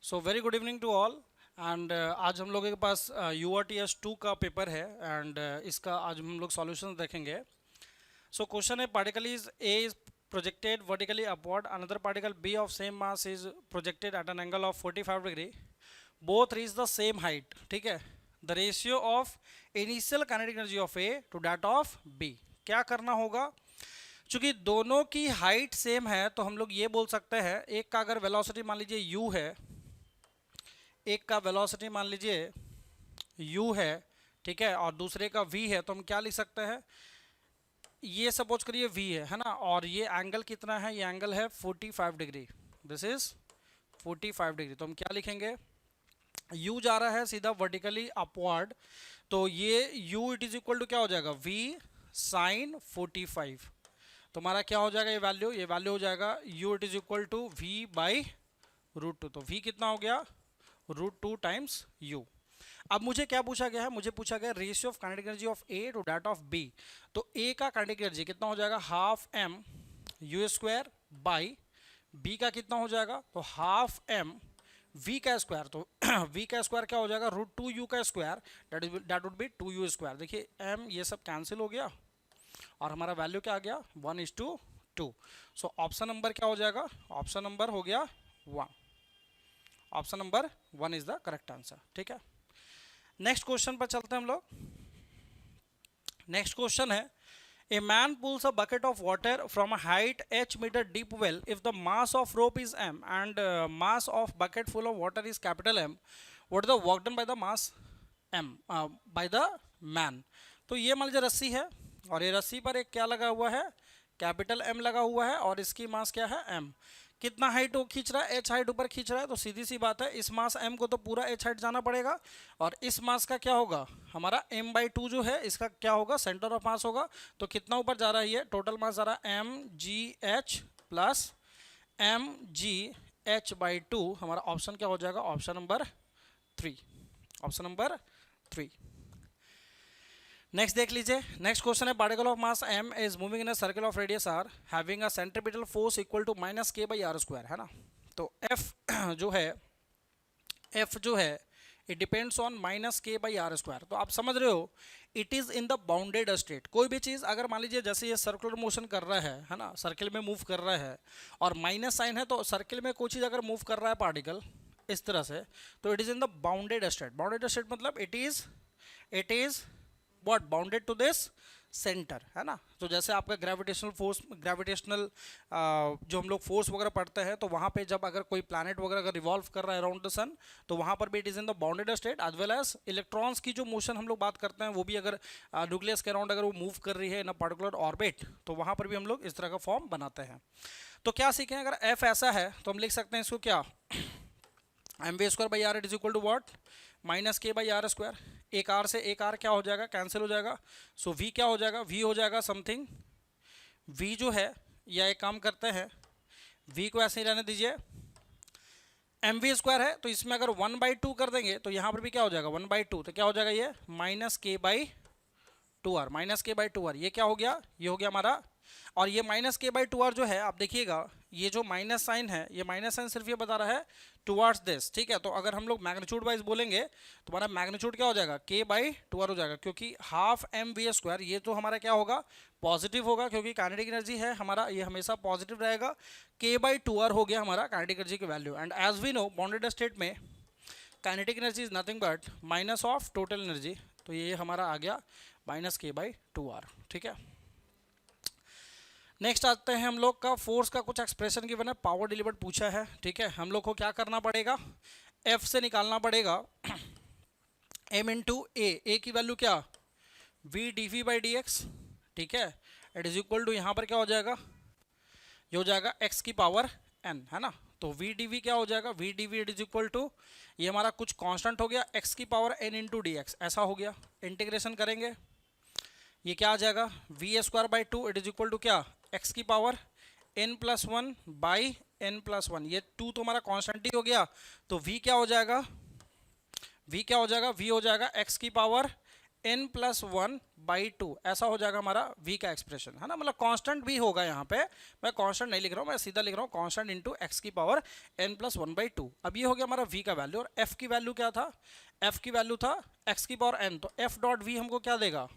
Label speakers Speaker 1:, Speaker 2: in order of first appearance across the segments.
Speaker 1: So very good evening to all and आज हम लोगों के पास URTS 2 का पेपर है एंड इसका आज हम लोग सॉल्यूशन देखेंगे. सो क्वेश्चन है particle is a is projected vertically upward, another particle B of same mass is projected at an angle of 45 degree, both reach the same height. ठीक है, the ratio of initial kinetic energy of A to that of B. क्या करना होगा? चूंकि दोनों की height same है तो हम लोग ये बोल सकते हैं, एक का अगर वेलोसिटी मान लीजिए u है, एक का वेलोसिटी मान लीजिए u है, ठीक है, और दूसरे का v है, तो हम क्या लिख सकते हैं, ये सपोज करिए v है ना, और ये एंगल कितना है, ये एंगल है 45 डिग्री, दिस इज 45 डिग्री. तो हम क्या लिखेंगे, u जा रहा है सीधा वर्टिकली अपवर्ड, तो ये u it is equal to क्या हो जाएगा, v साइन 45. तो हमारा क्या हो जाएगा, ये वैल्यू हो जाएगा u it is equal to v by √2. तो v कितना हो गया, √2 टाइम्स u. अब मुझे क्या पूछा गया है, मुझे पूछा गया ratio of kinetic energy of A to that of B. तो ए का काइनेटिक एनर्जी कितना हो जाएगा, half M U square by B का कितना हो जाएगा, तो हाफ एम वी का स्क्वायर. तो वी का स्क्वायर क्या हो जाएगा, √2 यू का square, that would be 2 U square. देखिए एम ये सब कैंसिल हो गया और हमारा वैल्यू क्या आ गया, 1:2. सो ऑप्शन नंबर क्या हो जाएगा, ऑप्शन नंबर हो गया 1. Option number 1 is the correct answer. ठीक है, नेक्स्ट क्वेश्चन पर चलते हैं हम लोग. नेक्स्ट क्वेश्चन है, a man pulls a bucket of water from a height h metre deep well if the mass of rope is m and mass of bucket full of water is capital M. What is the work done by the mass m by the man. तो ये मान लीजिए रस्सी है और ये रस्सी पर एक क्या लगा हुआ है, कैपिटल M लगा हुआ है और इसकी मास क्या है m. कितना हाइट वो खींच रहा है, h हाइट ऊपर खींच रहा है, तो सीधी सी बात है इस मास m को तो पूरा h हाइट जाना पड़ेगा और इस मास का क्या होगा, हमारा m/2 जो है इसका क्या होगा, सेंटर ऑफ मास होगा. तो कितना ऊपर जा रहा है, ये टोटल मास जा रहा है mgh प्लस mgh/2. हमारा ऑप्शन क्या हो जाएगा, option number 3. Option number 3. Next देख लीजिए, नेक्स्ट क्वेश्चन है, particle of mass m is moving in a circle of radius r having a centripetal force equal to -k/r², है ना. तो f जो है इट डिपेंड्स ऑन -k/r². तो आप समझ रहे हो it is in the bounded state. कोई भी चीज़ अगर मान लीजिए जैसे ये सर्कुलर मोशन कर रहा है ना, सर्किल में मूव कर रहा है और माइनस साइन है, तो सर्किल में कोई चीज़ अगर मूव कर रहा है पार्टिकल इस तरह से, तो it is in the bounded state. Bounded state मतलब it is what bounded to this centre, है ना. तो जैसे आपका ग्रेविटेशनल फोर्स, जो हम लोग फोर्स वगैरह पढ़ते हैं, तो वहाँ पे जब अगर कोई प्लैनेट वगैरह अगर रिवॉल्व कर रहा है अराउंड द सन, तो वहाँ पर भी it is in the bounded state. As well as electrons की जो मोशन हम लोग बात करते हैं, वो भी अगर न्यूक्लियस के अराउंड अगर वो मूव कर रही है इन अ पर्टिकुलर ऑर्बिट, तो वहाँ पर भी हम लोग इस तरह का फॉर्म बनाते हैं. तो क्या सीखें, अगर एफ ऐसा है तो हम लिख सकते हैं इसको क्या, mv²/r it is equal to what, -k/r². एक r से एक r क्या हो जाएगा, कैंसिल हो जाएगा. सो v क्या हो जाएगा, v हो जाएगा समथिंग, v जो है, या एक काम करते हैं v को ऐसे ही रहने दीजिए, mv² है तो इसमें अगर 1/2 कर देंगे तो यहाँ पर भी क्या हो जाएगा 1/2. तो क्या हो जाएगा ये -k/2r. ये क्या हो गया, ये हो गया हमारा. और ये -k/2r जो है, आप देखिएगा ये जो माइनस साइन है, ये माइनस साइन सिर्फ ये बता रहा है टुवर्ड्स दिस. ठीक है, तो अगर हम लोग मैग्नीट्यूड वाइज बोलेंगे तो हमारा मैग्नीट्यूड क्या हो जाएगा, k/2r हो जाएगा, क्योंकि हाफ mv², ये तो हमारा क्या होगा, पॉजिटिव होगा, क्योंकि काइनेटिक एनर्जी है हमारा, ये हमेशा पॉजिटिव रहेगा. k/2r हो गया हमारा काइनेटिक एनर्जी की value. And as we know bounded state में kinetic energy is nothing but minus of total energy. तो ये हमारा आ गया -k/2r. ठीक है, नेक्स्ट आते हैं हम लोग का फोर्स का कुछ एक्सप्रेशन गिवन है, पावर डिलीवर्ड पूछा है. ठीक है, हम लोग को क्या करना पड़ेगा, F से निकालना पड़ेगा m इंटू ए की वैल्यू क्या, v dv/dx. ठीक है, इट इज इक्वल टू यहाँ पर क्या हो जाएगा, ये हो जाएगा x की पावर n, है ना. तो v dv क्या हो जाएगा, v dv it is equal to, ये हमारा कुछ कांस्टेंट हो गया, x की पावर n इंटू dx, ऐसा हो गया. इंटीग्रेशन करेंगे, ये क्या आ जाएगा, v²/2 it is equal to क्या, x की पावर n+1 बाई n+1. ये 2 तो हमारा कांस्टेंट ही हो गया, तो v क्या हो जाएगा, v हो जाएगा x की पावर n प्लस 1/2, ऐसा हो जाएगा हमारा v का एक्सप्रेशन, है ना। मतलब कांस्टेंट भी होगा यहाँ पे, मैं कांस्टेंट नहीं लिख रहा हूँ, मैं सीधा लिख रहा हूँ कांस्टेंट इंटू x की पावर n प्लस 1/2। अब ये हो गया हमारा v का वैल्यू, और f की वैल्यू क्या था, f की वैल्यू था x की पावर n, तो f डॉट v हमको क्या देगा,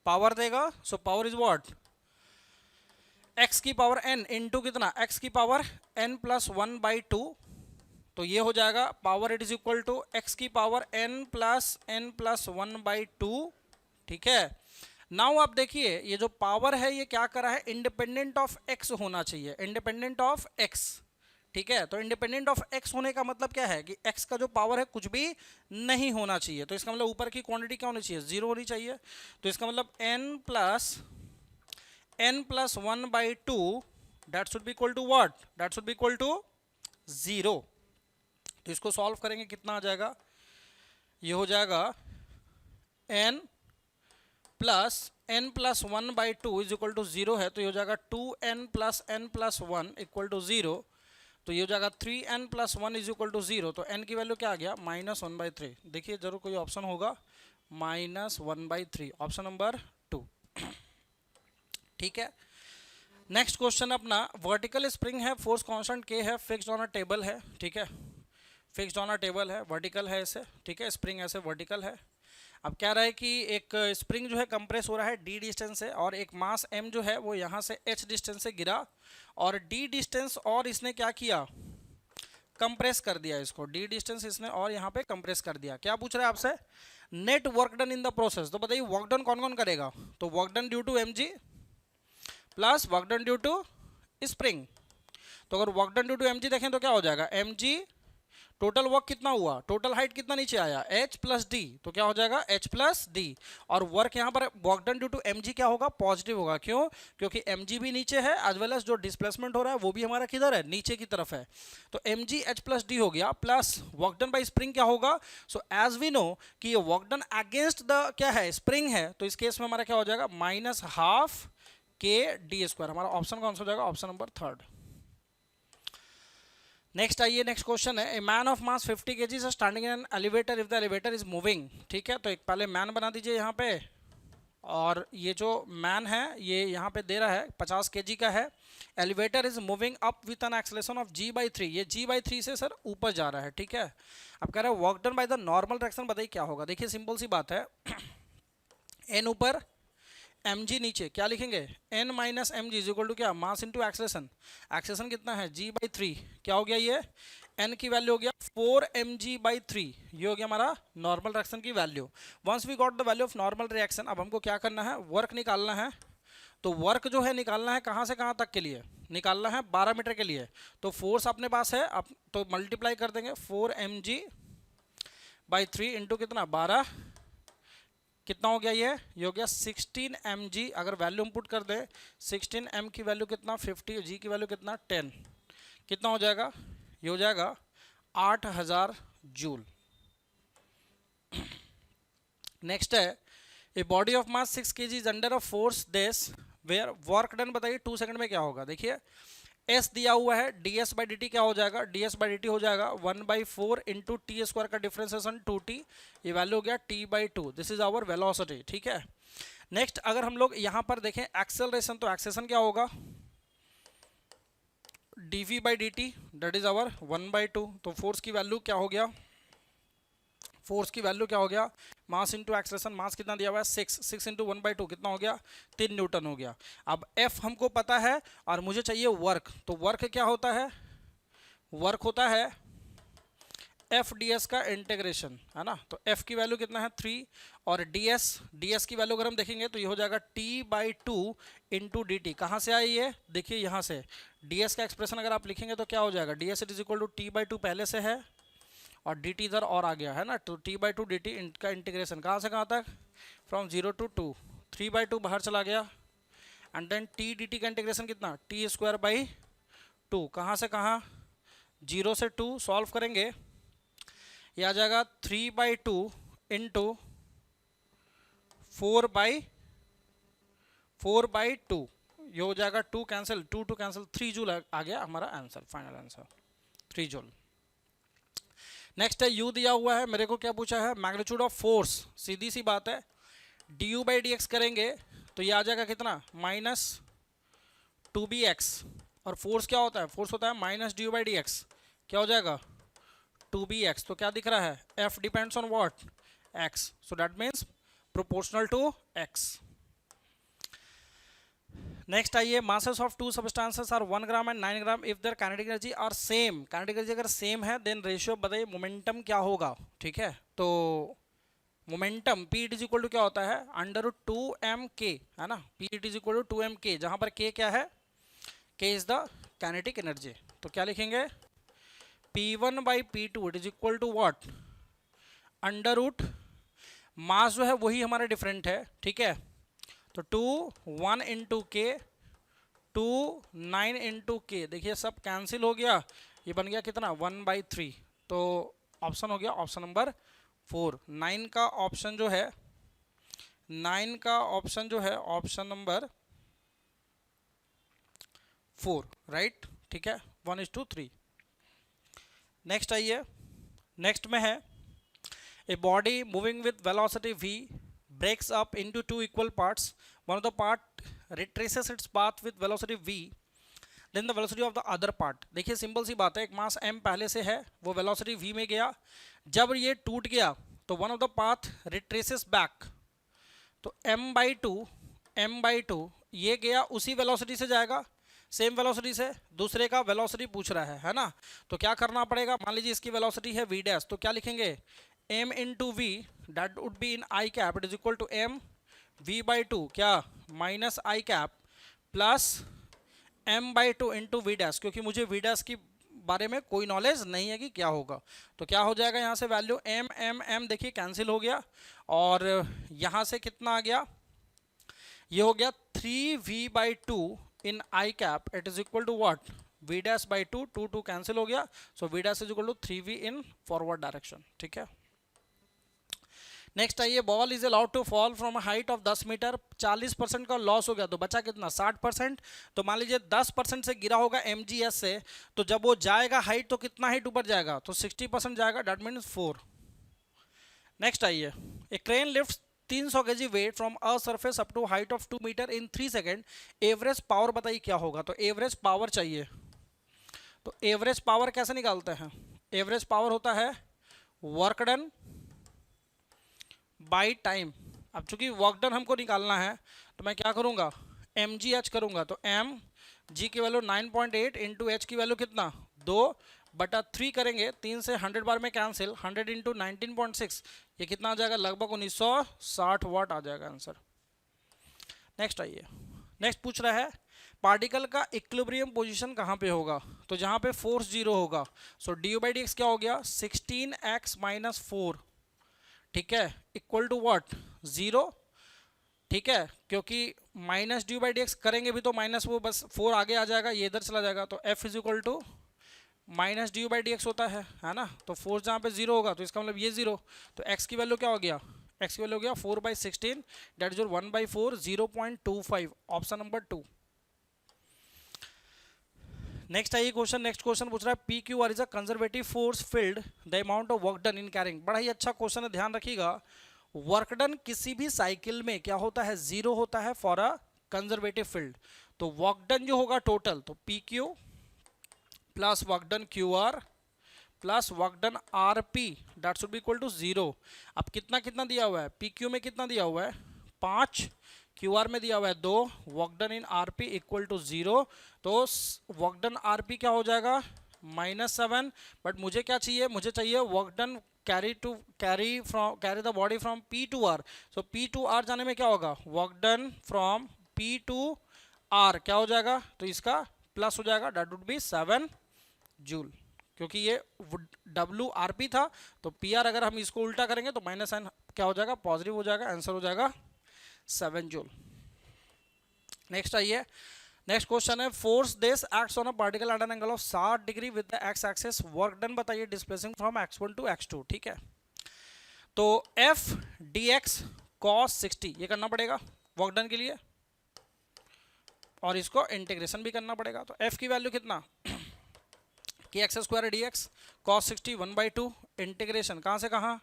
Speaker 1: पावर देगा। So power is what, x की पावर n इंटू कितना, x की पावर n प्लस 1/2, तो ये हो जाएगा power it is equal to x की पावर n प्लस 1/2, ठीक है। नाउ आप देखिए ये जो पावर है ये क्या करा है, इंडिपेंडेंट ऑफ x होना चाहिए, इंडिपेंडेंट ऑफ x, ठीक है। तो इंडिपेंडेंट ऑफ x होने का मतलब क्या है कि x का जो पावर है कुछ भी नहीं होना चाहिए, तो इसका मतलब ऊपर की क्वांटिटी क्या होनी चाहिए, 0 होनी चाहिए। तो इसका मतलब n plus 1/2 that should be equal to what, that should be equal to 0। तो इसको सॉल्व करेंगे कितना आ जाएगा, ये हो जाएगा n plus 1/2 is equal to 0 है, तो ये हो जाएगा 2n प्लस 1 इक्वल टू 0, तो ये हो जाएगा 3n plus 1 is equal to 0, तो n की वैल्यू क्या आ गया, -1/3। देखिए जरूर कोई ऑप्शन होगा -1/3, ऑप्शन नंबर 2, ठीक है। नेक्स्ट क्वेश्चन अपना, वर्टिकल स्प्रिंग है, फोर्स कांस्टेंट k है, फिक्स्ड ऑन अ टेबल है, ठीक है, फिक्स्ड ऑन अ टेबल है, वर्टिकल है ऐसे, ठीक है, स्प्रिंग ऐसे वर्टिकल है। अब क्या रहा है कि एक स्प्रिंग जो है कंप्रेस हो रहा है d डिस्टेंस से, और एक मास m जो है वो यहाँ से h डिस्टेंस से गिरा, और d डिस्टेंस और इसने क्या किया, कंप्रेस कर दिया इसको, d डिस्टेंस इसने और यहाँ पे कंप्रेस कर दिया। क्या पूछ रहा है आपसे, net work done in the process, तो बताइए वर्क डन कौन कौन करेगा, तो work done due to mg plus work done due to spring. तो अगर work done due to mg देखें तो क्या हो जाएगा, mg टोटल वर्क कितना हुआ, टोटल हाइट कितना नीचे आया, h प्लस डी, तो क्या हो जाएगा h प्लस डी, और वर्क यहाँ पर work done due to mg क्या होगा, पॉजिटिव होगा, क्यों, क्योंकि mg भी नीचे है, एज वेल एज जो डिस्प्लेसमेंट हो रहा है वो भी हमारा किधर है, नीचे की तरफ है, तो mg h प्लस डी हो गया, plus work done by spring क्या होगा, सो एज वी नो कि ये वर्क डन अगेंस्ट द क्या है, स्प्रिंग है, तो इस केस में हमारा क्या हो जाएगा, -12 k d², हमारा ऑप्शन कौन सा हो जाएगा, ऑप्शन नंबर 3। नेक्स्ट आइए, नेक्स्ट क्वेश्चन है, a man of mass 50 kg standing in an elevator if the elevator is moving, ठीक है। तो एक पहले मैन बना दीजिए यहाँ पे, और ये जो मैन है ये यहाँ पे दे रहा है 50 kg का है, elevator is moving up with an acceleration of g/3, ये g/3 से सर ऊपर जा रहा है, ठीक है। अब कह रहा है work done by the normal direction, बताइए क्या होगा। देखिए सिंपल सी बात है, n ऊपर mg नीचे, क्या लिखेंगे, n minus M G is equal to क्या, मास इंटू एक्सेलेरेशन, एक्सेलेरेशन कितना है g/3, क्या हो गया ये, n की वैल्यू हो गया 4mg/3, ये हो गया हमारा नॉर्मल रिएक्शन की वैल्यू। Once we got the value of normal reaction, अब हमको क्या करना है, वर्क निकालना है। तो वर्क जो है निकालना है कहाँ से कहाँ तक के लिए, निकालना है 12 मीटर के लिए, तो फोर्स अपने पास है, अब तो मल्टीप्लाई कर देंगे 4mg/3 इंटू कितना 12, कितना हो गया, ये हो गया 16 mg, अगर वैल्यू पुट कर दे 16 m की वैल्यू कितना 50, g की वैल्यू कितना 10, कितना हो जाएगा, ये हो जाएगा 8000 जूल। नेक्स्ट है, a body of mass 6 kg is under a force this where work done, बताइए 2 सेकंड में क्या होगा। देखिए S दिया हुआ है, ds/dt क्या हो जाएगा, ds/dt हो जाएगा 1/4 इंटू टी स्क्वायर का डिफरेंशिएशन 2t, ये वैल्यू हो गया t/2, this is our velocity, ठीक है। नेक्स्ट अगर हम लोग यहाँ पर देखें एक्सेलरेशन, तो एक्सेलरेशन क्या होगा, dv/dt दैट इज आवर 1/2, तो फोर्स की वैल्यू क्या हो गया, फोर्स की वैल्यू क्या हो गया, मास इंटू एक्सेलरेशन, मास कितना दिया हुआ है 6 इंटू 1/2 कितना हो गया 3 न्यूटन हो गया। अब F हमको पता है और मुझे चाहिए वर्क, तो वर्क क्या होता है, वर्क होता है F ds का इंटीग्रेशन, है ना। तो F की वैल्यू कितना है 3, और ds की वैल्यू अगर हम देखेंगे तो ये हो जाएगा t/2 इंटू dt, कहाँ से आई ये, देखिए यहाँ से ds का एक्सप्रेशन अगर आप लिखेंगे तो क्या हो जाएगा, ds is equal to t/2 पहले से है, और dt इधर और आ गया है ना, तो t/2 dt का इंटीग्रेशन कहाँ से कहाँ तक, फ्रॉम 0 to 2, 3/2 बाहर चला गया, एंड देन t dt का इंटीग्रेशन कितना t²/2, कहाँ से कहाँ 0 से 2, सॉल्व करेंगे ये आ जाएगा 3/2 इंटू 4/2, ये हो जाएगा 2 कैंसिल 2 कैंसिल 3 जूल आ गया हमारा answer, final answer 3 joule. Next है U दिया हुआ है, मेरे को क्या पूछा है, मैग्नीट्यूड ऑफ फोर्स, सीधी सी बात है D U by D x करेंगे तो ये आ जाएगा कितना, माइनस 2bx, और फोर्स क्या होता है, फोर्स होता है minus D U by D X, क्या हो जाएगा 2bx। तो क्या दिख रहा है, F depends on what, x, so that means proportional to x। Next आइए, masses of two substances are 1 gram and 9 gram if there kinetic energy are same. Kinetic energy अगर सेम है देन रेशियो बताइए momentum क्या होगा, ठीक है। तो momentum P it is equal to क्या होता है, अंडर रूट 2mk, है ना, P it is equal to 2mk, जहां पर k क्या है, k is the kinetic energy. तो क्या लिखेंगे, P1 by P2 it is equal to what, under root, mass जो है वही हमारा डिफरेंट है, ठीक है, तो 2 1 इंटू के 2 9 इंटू के, देखिए सब कैंसिल हो गया, ये बन गया कितना 1/3। तो ऑप्शन हो गया ऑप्शन नंबर 4। 9 का ऑप्शन जो है, 9 का ऑप्शन जो है ऑप्शन नंबर 4, राइट, ठीक है, 1:3। नेक्स्ट आइए, नेक्स्ट में है a body moving with velocity v breaks up into two equal parts. One of the part retraces its path with velocity v, then the velocity of the other part. देखिए simple सी बात है, एक मास m पहले से है, वो velocity v में गया, जब ये टूट गया तो one of the path retraces back, तो m/2 ये गया उसी वेलोसिटी से जाएगा, सेम वेलोसिटी से, दूसरे का वेलोसिटी पूछ रहा है ना, तो क्या करना पड़ेगा, मान लीजिए इसकी वेलोसिटी है v डैश, तो क्या लिखेंगे m into V, that would be in I cap, it is equal to m v/2 क्या minus I cap plus m/2 into V dash, क्योंकि मुझे वी डैश की बारे में कोई नॉलेज नहीं है कि क्या होगा, तो क्या हो जाएगा यहाँ से वैल्यू m देखिए कैंसिल हो गया, और यहाँ से कितना आ गया, ये हो गया 3v/2 in I cap, it is equal to what, v dash by 2, 2 cancel हो गया, so v dash is equal to 3v in forward direction, ठीक है। नेक्स्ट आइए, ball is allowed to fall from height of 10 metre, 40% का loss हो गया, तो बचा कितना 60%, तो मान लीजिए 10% से गिरा होगा mgs से, तो जब वो जाएगा हाइट तो कितना हाइट ऊपर जाएगा, तो 60% जाएगा, दैट मीन्स 4। नेक्स्ट आइए, a crane lift 300 kg weight from a surface up to height of 2 metre in 3 second, average power बताइए क्या होगा, तो एवरेज पावर चाहिए, तो एवरेज पावर कैसे निकालते हैं, एवरेज पावर होता है वर्क डन बाई टाइम। अब चूंकि वर्क डन हमको निकालना है तो मैं क्या करूंगा, mgh करूंगा, तो mg की वैल्यू 9.8 इंटू एच की वैल्यू कितना 2/3 करेंगे, 3 से 100 बार में कैंसिल, 100 इंटू 19.6, ये कितना आ जाएगा, लगभग 1960 वाट आ जाएगा आंसर। नेक्स्ट आइए, नेक्स्ट पूछ रहा है पार्टिकल का इक्विलिब्रियम पोजीशन कहाँ पे होगा, तो जहाँ पे फोर्स 0 होगा, so D U by D X क्या हो गया 16x - 4, ठीक है, इक्वल टू व्हाट 0, ठीक है, क्योंकि minus D U by D x करेंगे भी तो माइनस वो बस 4 आगे आ जाएगा, ये इधर चला जाएगा, तो F is equal to minus D U by D X होता है ना, तो फोर्स जहाँ पे 0 होगा तो इसका मतलब ये 0, तो x की वैल्यू क्या हो गया, x की वैल्यू हो गया 4/16, that is 1/4, 0.25, option number 2। Next आइए क्वेश्चन, नेक्स्ट क्वेश्चन पूछ रहा है P Q R is a conservative force field the amount of work done in carrying. बड़ा ही अच्छा क्वेश्चन है, ध्यान रखिएगा, वर्क डन किसी भी साइकिल में क्या होता है 0 होता है फॉर अ कंजर्वेटिव फील्ड, तो वर्क डन जो होगा टोटल, तो P Q plus work done Q R plus work done R P that should be equal to 0। अब कितना कितना दिया हुआ है, पी क्यू में कितना दिया हुआ है 5, क्यू आर में दिया हुआ है 2, work done in R P equal to 0, तो वर्क डन आर पी क्या हो जाएगा -7, बट मुझे क्या चाहिए, मुझे चाहिए work done carry the body from P to R, so P to R जाने में क्या होगा, work done from P to R क्या हो जाएगा, तो इसका प्लस हो जाएगा, दैट वुड बी 7 जूल, क्योंकि ये डब्ल्यू आर पी था, तो पी आर अगर हम इसको उल्टा करेंगे तो माइनस साइन क्या हो जाएगा, पॉजिटिव हो जाएगा, आंसर हो जाएगा 7 जूल। नेक्स्ट आइए, नेक्स्ट क्वेश्चन है force this acts on a particle at an angle of 60 degree with the X axis, work done बताइए displacing from x1 to x2, ठीक है, तो f dx cos 60 ये करना पड़ेगा वर्क डन के लिए, और इसको इंटीग्रेशन भी करना पड़ेगा, तो f की वैल्यू कितना कि x² dx cos 60 1/2, इंटीग्रेशन कहाँ से कहाँ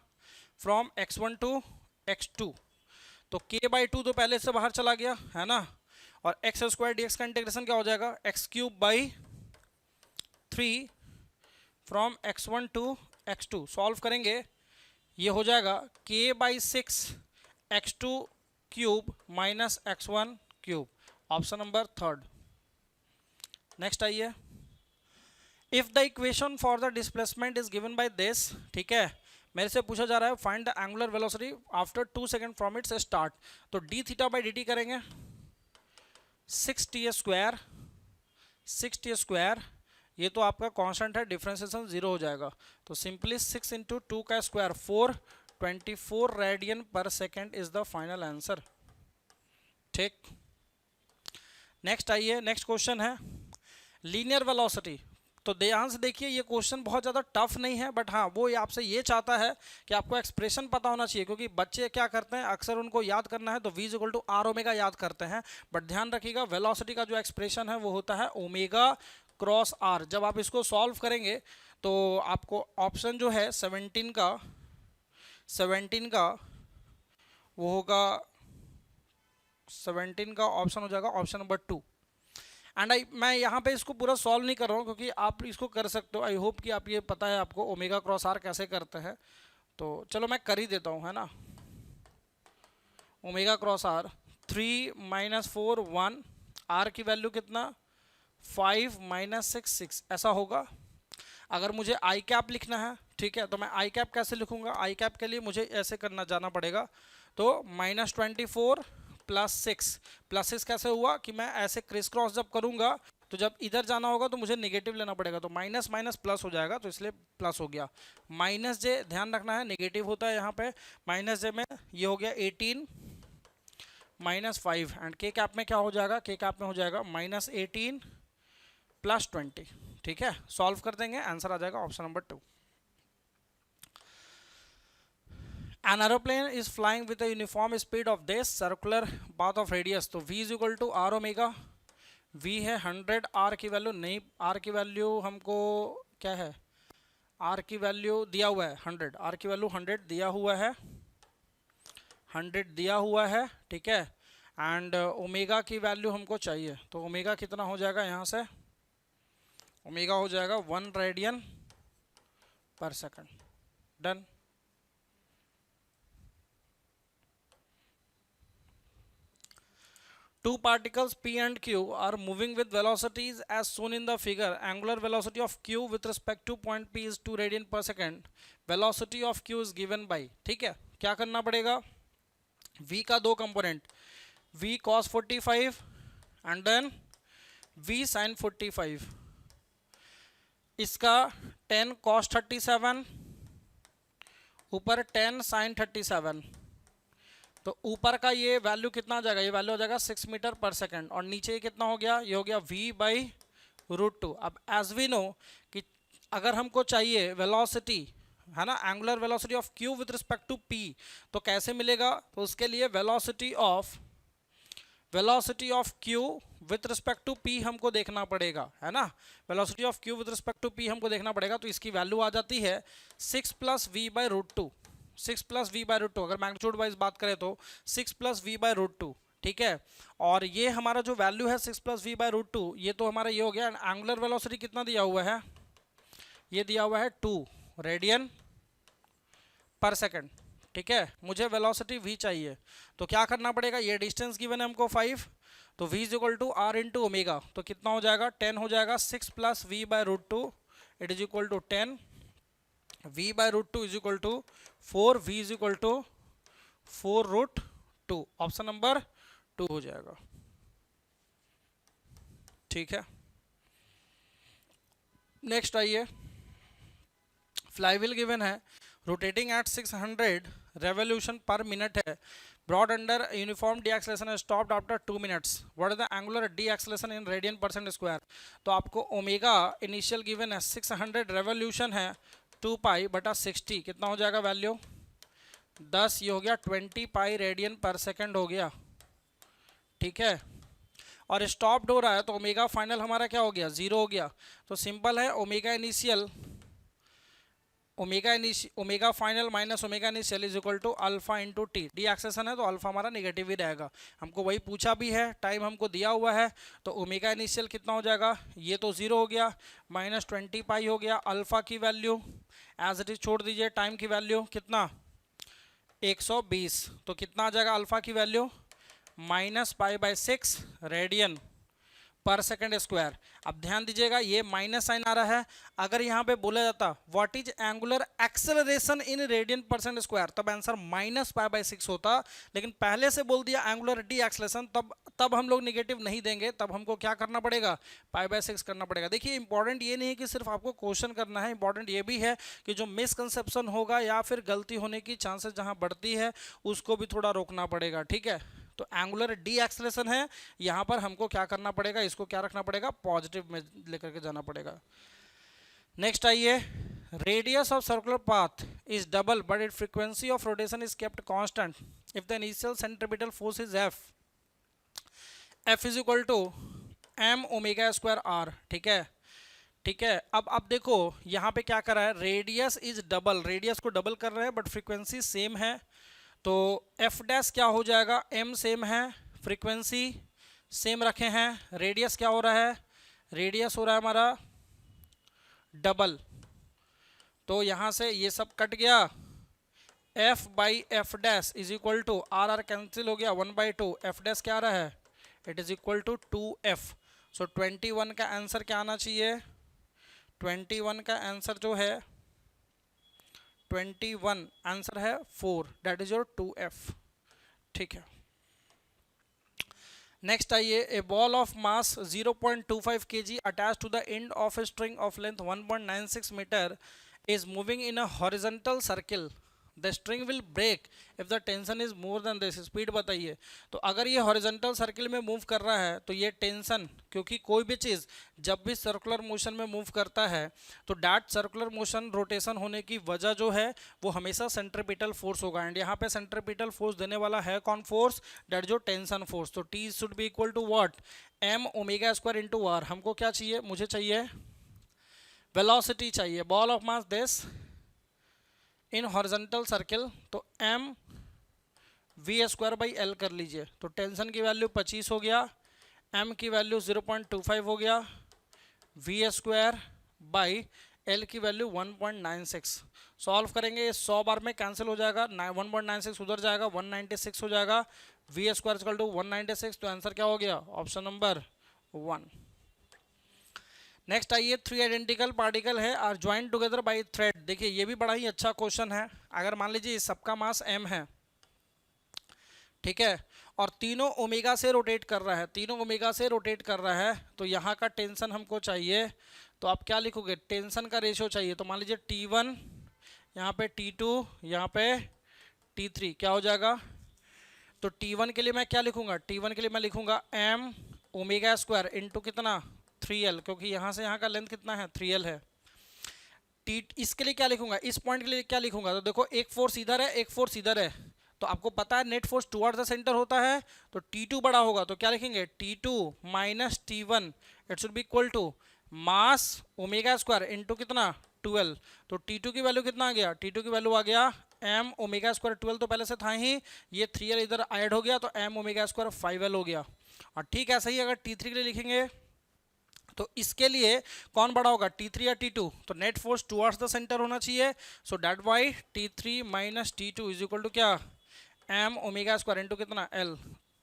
Speaker 1: फ्रॉम x1 टू x2, तो k/2 तो पहले से बाहर चला गया है ना, और एक्स स्क्वायर डी एक्स का इंटीग्रेशन क्या हो जाएगा, x³/3 from x1 to x2। Solve करेंगे, ये हो जाएगा k/6 x2³ minus x1³। Option number third. Next आइए, if the equation for the displacement is given by this, ठीक है, मेरे से पूछा जा रहा है find the angular velocity after 2 second from its start. तो D theta by D T करेंगे 6t², ये तो आपका कांस्टेंट है, डिफरेंशिएशन 0 हो जाएगा। तो सिंपली 6 इंटू 2 का स्क्वायर 424 रेडियन पर second is the final answer. ठीक, नेक्स्ट आइए, नेक्स्ट क्वेश्चन है लीनियर वेलोसिटी। तो ध्यान से देखिए, ये क्वेश्चन बहुत ज़्यादा टफ नहीं है, बट हाँ वो आपसे ये चाहता है कि आपको एक्सप्रेशन पता होना चाहिए, क्योंकि बच्चे क्या करते हैं अक्सर उनको याद करना है तो v equal to R omega याद करते हैं, बट ध्यान रखिएगा वेलोसिटी का जो एक्सप्रेशन है वो होता है ओमेगा क्रॉस आर। जब आप इसको सॉल्व करेंगे तो आपको ऑप्शन जो है 17 का वो होगा, 17 का ऑप्शन हो जाएगा ऑप्शन नंबर 2। एंड मैं यहाँ पे इसको पूरा सॉल्व नहीं कर रहा हूँ क्योंकि आप इसको कर सकते हो। आई होप कि आप ये पता है आपको ओमेगा क्रॉस आर कैसे करते हैं, तो चलो मैं कर ही देता हूँ, है ना। ओमेगा क्रॉस आर 3 - 4 1, आर की वैल्यू कितना 5 - 6 6 ऐसा होगा। अगर मुझे आई कैप लिखना है, ठीक है, तो मैं आई कैप कैसे लिखूंगा, आई कैप के लिए मुझे ऐसे करना जाना पड़ेगा। तो -24 + 6 कैसे हुआ कि मैं ऐसे क्रिस क्रॉस जब करूंगा तो जब इधर जाना होगा तो मुझे नेगेटिव लेना पड़ेगा, तो माइनस माइनस प्लस हो जाएगा, तो इसलिए प्लस हो गया। माइनस जे ध्यान रखना है नेगेटिव होता है यहाँ पे, माइनस जे में ये हो गया 18 - 5 एंड के कैप में क्या हो जाएगा, के कैप में हो जाएगा -18 + 20। ठीक है, सॉल्व कर देंगे, आंसर आ जाएगा option number 2। An aeroplane is flying with a uniform speed of this circular path of radius। तो v is equal to R omega, v है 100, r की वैल्यू नहीं, r की वैल्यू हमको क्या है, r की वैल्यू दिया हुआ है 100, r की वैल्यू 100 दिया हुआ है, 100 दिया हुआ है, ठीक है। एंड ओमेगा की वैल्यू हमको चाहिए, तो ओमेगा कितना हो जाएगा यहाँ से, ओमेगा हो जाएगा 1 रेडियन पर second. Done. Two particles P and Q are moving with velocities as shown in the figure. Angular velocity of Q with respect to point P is 2 radian per second. Velocity of Q is given by, ठीक है, क्या करना पड़ेगा, V का दो component, V cos 45 and then V sin 45, इसका 10 cos 37 ऊपर 10 sin 37, तो ऊपर का ये वैल्यू कितना आ जाएगा, ये वैल्यू हो जाएगा 6 मीटर पर सेकंड, और नीचे ये कितना हो गया, ये हो गया v/√2। अब एज वी नो कि अगर हमको चाहिए वेलोसिटी, है ना, angular velocity of q with respect to p, तो कैसे मिलेगा, तो उसके लिए velocity of q with respect to p हमको देखना पड़ेगा, है ना। Velocity of q with respect to p हमको देखना पड़ेगा, तो इसकी वैल्यू आ जाती है 6 + v/√2, 6 + v/√2। अगर मैग्नीट्यूड वाइज बात करें तो 6 + v/√2, ठीक है। और ये हमारा जो वैल्यू है 6 + v/√2, ये तो हमारा ये हो गया। एंगुलर वेलोसिटी कितना दिया हुआ है, ये दिया हुआ है 2 रेडियन पर सेकंड, ठीक है। मुझे वेलोसिटी v चाहिए, तो क्या करना पड़ेगा, ये डिस्टेंस गिवन है हमको 5, तो v is equal to r into omega, तो कितना हो जाएगा 10 हो जाएगा, 6 + v/√2 it is equal to 10, v/√2 is equal to 4, v is equal to 4√2, option number 2 हो जाएगा, ठीक है। नेक्स्ट आइए, फ्लाईव्हील गिवन है, rotating at 600 revolution per minute है, brought under uniform deceleration stopped after 2 minutes, what is the angular deceleration in radian percent square. तो आपको omega initial given है 600 रेवोल्यूशन है 2π/60, कितना हो जाएगा वैल्यू 10, ये हो गया 20 पाई रेडियन पर सेकंड हो गया, ठीक है। और स्टॉप्ड हो रहा है तो ओमेगा फाइनल हमारा क्या हो गया 0 हो गया, तो सिंपल है omega initial omega final minus omega initial is equal to alpha into T. Deceleration है तो अल्फा हमारा निगेटिव ही रहेगा, हमको वही पूछा भी है, टाइम हमको दिया हुआ है। तो ओमेगा इनिशियल कितना हो जाएगा, ये तो 0 हो गया, माइनस 20 पाई हो गया। अल्फा की वैल्यू एज इट इज छोड़ दीजिए, टाइम की वैल्यू कितना 120, तो कितना आ जाएगा अल्फा की value minus pi by 6 radian पर सेकंड स्क्वायर। अब ध्यान दीजिएगा ये माइनस साइन आ रहा है, अगर यहाँ पे बोला जाता what is angular acceleration in radian percent square तब आंसर माइनस पाई बाई 6 होता, लेकिन पहले से बोल दिया एंगुलर डी एक्सेलरेशन, तब हम लोग निगेटिव नहीं देंगे, तब हमको क्या करना पड़ेगा पाई बाई 6 करना पड़ेगा। देखिए इंपॉर्टेंट ये नहीं है कि सिर्फ आपको क्वेश्चन करना है, इंपॉर्टेंट ये भी है कि जो मिसकंसेप्शन होगा या फिर गलती होने की चांसेस जहाँ बढ़ती है उसको भी थोड़ा रोकना पड़ेगा, ठीक है। तो एंगुलर डी एक्सेलरेशन है, यहाँ पर हमको क्या करना पड़ेगा, इसको क्या रखना पड़ेगा पॉजिटिव में लेकर के जाना पड़ेगा। नेक्स्ट आइए, radius of circular path is double but it frequency of rotation is kept constant if the initial centripetal force is F is equal to M omega square R, ठीक है ठीक है। अब देखो यहाँ पे क्या कर रहा है, रेडियस इज डबल, रेडियस को डबल कर रहे हैं बट फ्रीक्वेंसी सेम है, तो एफ डैश क्या हो जाएगा, एम सेम है, फ्रीक्वेंसी सेम रखे हैं, रेडियस क्या हो रहा है, रेडियस हो रहा है हमारा डबल, तो यहाँ से ये सब कट गया, F by F dash is equal to R R cancel हो गया 1/2, एफ डैश क्या आ रहा है it is equal to 2f। So 21 का आंसर क्या आना चाहिए, 21 का आंसर जो है 21 आंसर है 4, दैट इज योर 2f, ठीक है। नेक्स्ट आइए, a ball of mass 0.25 kg attach to the end of a string of length 1.96 metre is moving in a horizontal circle, the string will break if the tension is more than this. Speed बताइए, तो अगर ये horizontal circle में move कर रहा है तो ये टेंशन, क्योंकि कोई भी चीज़ जब भी सर्कुलर मोशन में मूव करता है तो डैट सर्कुलर मोशन रोटेशन होने की वजह जो है वो हमेशा सेंट्रीपिटल फोर्स होगा, एंड यहाँ पे सेंट्रीपिटल फोर्स देने वाला है कौन फोर्स, डैट जो टेंशन फोर्स। तो T should be equal to what, M omega square into R. हमको क्या चाहिए, मुझे चाहिए वेलोसिटी चाहिए, ball of mass this in horizontal circle, तो M V square by L कर लीजिए, तो टेंशन की वैल्यू 25 हो गया, एम की वैल्यू 0.25 हो गया, वी स्क्वायर बाई एल की वैल्यू 1.96। सॉल्व करेंगे, ये 100 बार में कैंसिल हो जाएगा, 1.96 उधर जाएगा, 196 हो जाएगा, वी स्क्वायर इक्वल टू 196, तो आंसर क्या हो गया ऑप्शन नंबर 1। नेक्स्ट आइए, 3 आइडेंटिकल पार्टिकल है are joint together by thread. देखिए ये भी बड़ा ही अच्छा क्वेश्चन है, अगर मान लीजिए इस सबका मास m है, ठीक है, और तीनों ओमेगा से रोटेट कर रहा है, तीनों ओमेगा से रोटेट कर रहा है, तो यहाँ का टेंशन हमको चाहिए, तो आप क्या लिखोगे, टेंशन का रेशियो चाहिए, तो मान लीजिए T1 यहाँ पे, T2 यहाँ पे, T3 क्या हो जाएगा, तो T1 के लिए मैं क्या लिखूंगा, T1 के लिए मैं लिखूंगा m ओमेगा स्क्वायर इंटू कितना 3l, क्योंकि यहाँ से यहाँ का लेंथ कितना है 3l है। इसके लिए क्या लिखूंगा, इस पॉइंट के लिए क्या लिखूंगा, तो देखो एक फोर्स इधर है, एक फोर्स इधर है, तो आपको पता है net force towards the centre होता है, तो T2 बड़ा होगा, तो क्या लिखेंगे T2 minus T1, it should be equal to mass omega square into कितना 12, तो T2 की वैल्यू कितना आ गया, T2 की वैल्यू आ गया m ओमेगा स्क्वायर 12 तो पहले से था ही, ये 3l इधर ऐड हो गया, तो m ओमेगा स्क्वायर 5l हो गया। और ठीक ऐसा ही अगर T3 के लिए लिखेंगे तो इसके लिए कौन बड़ा होगा T3 या T2, तो net force towards the centre होना चाहिए, so that why T3 minus T2 is equal to क्या m ओमेगा स्क्वायर इंटू कितना l।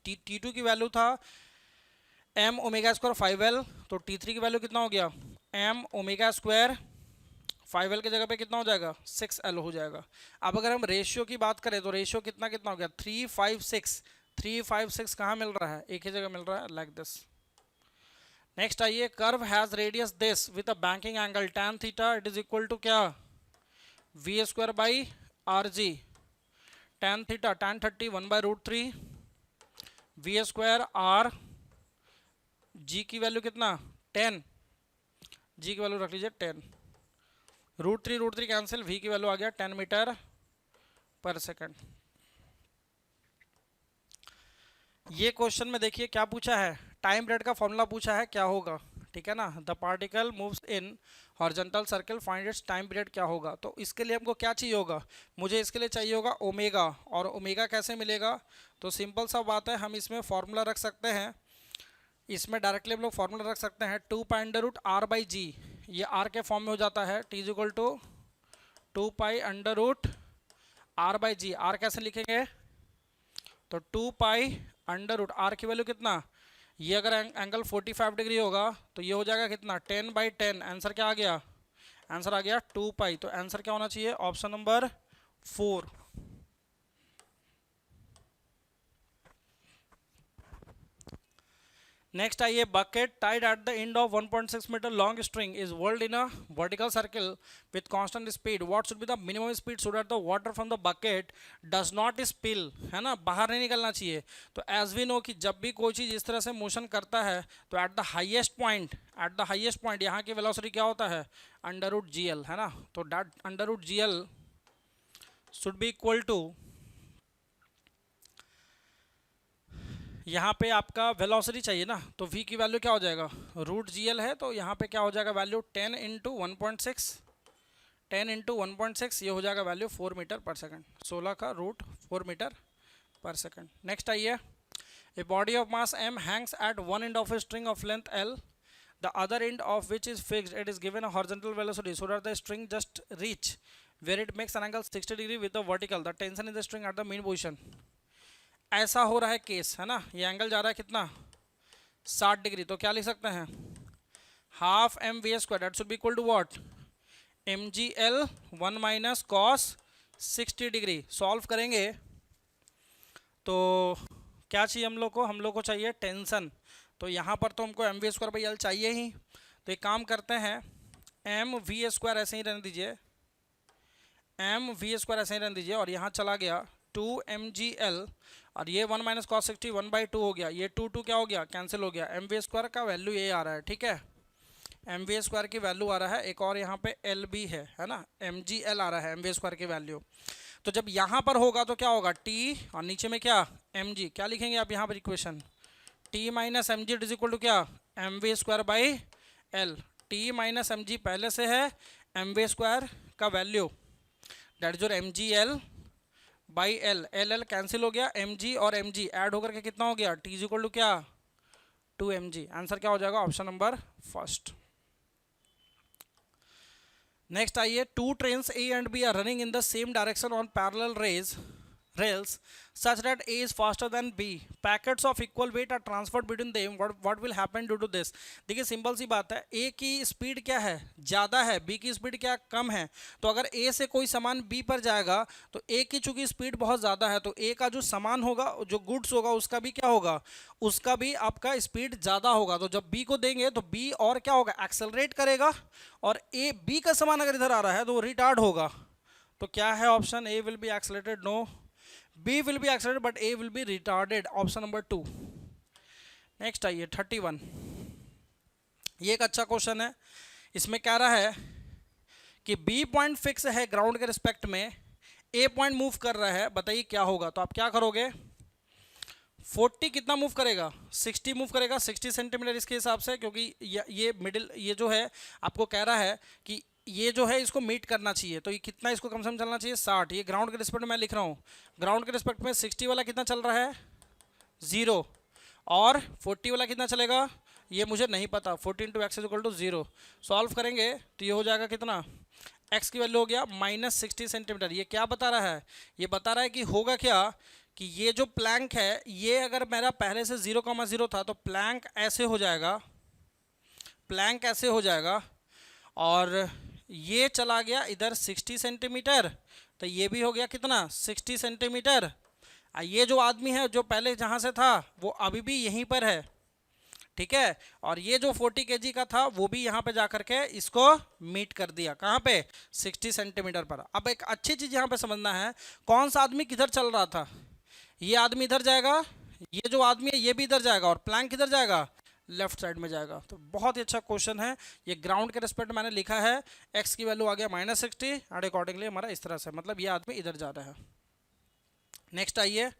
Speaker 1: T2 की वैल्यू था m ओमेगा स्क्वायर 5l, तो T3 की वैल्यू कितना हो गया m ओमेगा स्क्वायर 5l की जगह पे कितना हो जाएगा 6l हो जाएगा। अब अगर हम रेशियो की बात करें तो रेशियो कितना कितना हो गया 356, 356 कहाँ मिल रहा है, एक ही जगह मिल रहा है, लाइक दिस। नेक्स्ट आइए, curve has radius this with a banking angle tan theta, it is equal to क्या V square by R G, tan theta tan 30 1/√3 V square R, G की वैल्यू कितना 10, जी की वैल्यू रख लीजिए 10, √3 cancel, we की value आ गया 10 metre पर second. ये क्वेश्चन में देखिए क्या पूछा है, टाइम पीरियड का फॉर्मूला पूछा है क्या होगा, ठीक है ना, the particle moves in horizontal circle, find its time period क्या होगा। तो इसके लिए हमको क्या चाहिए होगा, मुझे इसके लिए चाहिए होगा ओमेगा, और ओमेगा कैसे मिलेगा, तो सिंपल सा बात है, हम इसमें फॉर्मूला रख सकते हैं, इसमें डायरेक्टली हम लोग फॉर्मूला रख सकते हैं 2 pi under root R by G, ये आर के फॉर्म में हो जाता है, T is equal to 2 pi under root R by G. R कैसे लिखेंगे, तो 2 पाई अंडर रूट आर की वैल्यू कितना, ये अगर एंगल 45 डिग्री होगा तो ये हो जाएगा कितना 10/10। आंसर क्या आ गया, आंसर आ गया 2 पाई। तो आंसर क्या होना चाहिए, ऑप्शन नंबर 4। नेक्स्ट आइए, bucket tied at the end of 1.6 metre long string is whirled in a vertical circle with constant speed, what should be the minimum speed so that the water from the bucket does not spill, है ना, बाहर नहीं निकलना चाहिए। तो as we no कि जब भी कोई चीज़ इस तरह से मोशन करता है तो एट द हाईएस्ट पॉइंट यहाँ की वेलोसिटी क्या होता है, अंडर रूट जी एल, है ना। तो that under root G L should be equal to, यहाँ पे आपका वेलोसिटी चाहिए ना, तो v की वैल्यू क्या हो जाएगा, रूट जी एल है, तो यहाँ पे क्या हो जाएगा वैल्यू 10 इंटू 1.6, 10 इंटू 1.6, ये हो जाएगा वैल्यू 4 मीटर पर सेकंड, 16 का रूट 4 मीटर पर सेकंड। नेक्स्ट आइए, a body of mass m hangs at one end of a string of length l, the other end of which is fixed, it is given a horizontal velocity so that the string just reach where it makes an angle 60 degree with the vertical, the tension in the string at the mean position। ऐसा हो रहा है case, है ना, ये angle जा रहा है कितना 60 डिग्री, तो क्या लिख सकते हैं, half M V square that should be equal to what, M G L 1 minus cos 60 degree. Solve करेंगे तो क्या चाहिए हम लोग को चाहिए टेंशन, तो यहाँ पर तो हमको M V square by L चाहिए ही, तो एक काम करते हैं, एम वी स्क्वायर ऐसे ही रहने दीजिए, एम वी स्क्वायर ऐसे ही रहने दीजिए, और यहाँ चला गया 2 एम जी एल, और ये 1 माइनस कॉस 60 1/2 हो गया, ये 2 क्या हो गया, कैंसिल हो गया, एम वी स्क्वायर का वैल्यू ये आ रहा है, ठीक है, एम वी स्क्वायर की वैल्यू आ रहा है, एक और यहाँ पे एल भी है ना, एम जी एल आ रहा है एम वी स्क्वायर की वैल्यू। तो जब यहाँ पर होगा तो क्या होगा, टी और नीचे में क्या एम जी, क्या लिखेंगे आप यहाँ पर equation, T minus M G is equal to क्या, M V square by L, T minus M G पहले से है, एम वी स्क्वायर का value that is your M G L by L, L L cancel हो गया, M G और M G add होकर के कितना हो गया, टी इज इक्वल टू क्या 2 एम जी। आंसर क्या हो जाएगा, ऑप्शन नंबर फर्स्ट। नेक्स्ट आइए, two trains A and B are running in the same direction on parallel rails such that A is faster than B. Packets of equal weight are transferred between them. What will happen due to this? देखिए simple सी बात है, A की speed क्या है, ज़्यादा है, B की speed क्या कम है। तो अगर A से कोई सामान B पर जाएगा तो A की चूंकि स्पीड बहुत ज़्यादा है, तो A का जो सामान होगा, जो गुड्स होगा, उसका भी क्या होगा, उसका भी आपका स्पीड ज़्यादा होगा। तो जब B को देंगे तो B और क्या होगा, एक्सेलरेट करेगा, और B का सामान अगर इधर आ रहा है तो वो रिटार्ड होगा। तो क्या है option, A will be accelerated, no, B will be accelerated but A will be retarded, option number 2। Next आइए 31, ये एक अच्छा क्वेश्चन है, इसमें कह रहा है कि B पॉइंट फिक्स है ग्राउंड के रिस्पेक्ट में, A पॉइंट मूव कर रहा है, बताइए क्या होगा। तो आप क्या करोगे, 40 कितना मूव करेगा, 60 मूव करेगा, 60 सेंटीमीटर इसके हिसाब से, क्योंकि ये मिडिल, ये जो है आपको कह रहा है कि ये जो है इसको मीट करना चाहिए, तो ये कितना इसको कम से कम चलना चाहिए 60। ये ग्राउंड के रिस्पेक्ट में मैं लिख रहा हूँ, ग्राउंड के रिस्पेक्ट में 60 वाला कितना चल रहा है 0, और 40 वाला कितना चलेगा ये मुझे नहीं पता, 40 into X is equal to 0। Solve करेंगे तो ये हो जाएगा कितना, एक्स की वैल्यू हो गया -60 सेंटीमीटर। ये क्या बता रहा है, ये बता रहा है कि होगा क्या, कि ये जो प्लैंक है, ये अगर मेरा पहले से 0,0 था तो प्लैंक ऐसे हो जाएगा, प्लैंक ऐसे हो जाएगा, और ये चला गया इधर 60 सेंटीमीटर, तो ये भी हो गया कितना 60 सेंटीमीटर। ये जो आदमी है जो पहले जहाँ से था वो अभी भी यहीं पर है, ठीक है, और ये जो 40 kg का था वो भी यहाँ पे जा करके इसको मीट कर दिया, कहाँ पे 60 सेंटीमीटर पर। अब एक अच्छी चीज़ यहाँ पे समझना है, कौन सा आदमी किधर चल रहा था, ये आदमी इधर जाएगा, ये जो आदमी है ये भी इधर जाएगा, और प्लैंक किधर जाएगा, लेफ्ट साइड में जाएगा। तो बहुत ही अच्छा क्वेश्चन है, ये ग्राउंड के रिस्पेक्ट मैंने लिखा है, एक्स की वैल्यू आ गया -60 एंड अकॉर्डिंगली हमारा इस तरह से, मतलब ये आदमी इधर जा रहा है। नेक्स्ट आइए,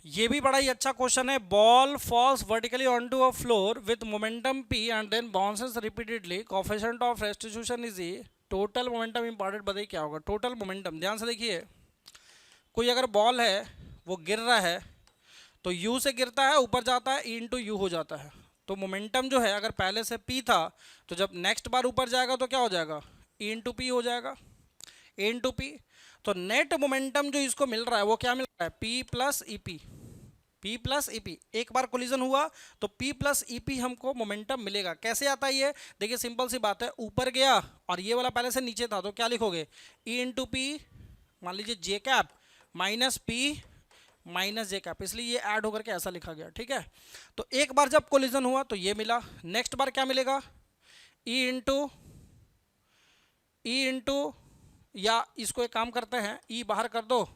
Speaker 1: ये भी बड़ा ही अच्छा क्वेश्चन है। Ball falls vertically on to a floor with momentum p and then bounces repeatedly, coefficient of restitution is e, total momentum important, बताइए क्या होगा टोटल मोमेंटम। ध्यान से देखिए, कोई अगर बॉल है वो गिर रहा है तो u से गिरता है, ऊपर जाता है, e इंटू यू हो जाता है। तो मोमेंटम जो है अगर पहले से p था तो जब नेक्स्ट बार ऊपर जाएगा तो क्या हो जाएगा, e इंटू पी हो जाएगा, a इंटू पी। तो नेट मोमेंटम जो इसको मिल रहा है वो क्या मिल रहा है, p plus E P, P plus E P. एक बार कोलिजन हुआ तो P प्लस ई पी हमको मोमेंटम मिलेगा। कैसे आता है ये, देखिए सिंपल सी बात है, ऊपर गया और ये वाला पहले से नीचे था तो क्या लिखोगे, E इंटू पी, मान लीजिए जे कैप माइनस पी माइनस जे कैप, इसलिए ये ऐड होकर के ऐसा लिखा गया, ठीक है। तो एक बार जब कोलिजन हुआ तो ये मिला, नेक्स्ट बार क्या मिलेगा, ई इंटू या इसको एक काम करते हैं, ई बाहर कर दो,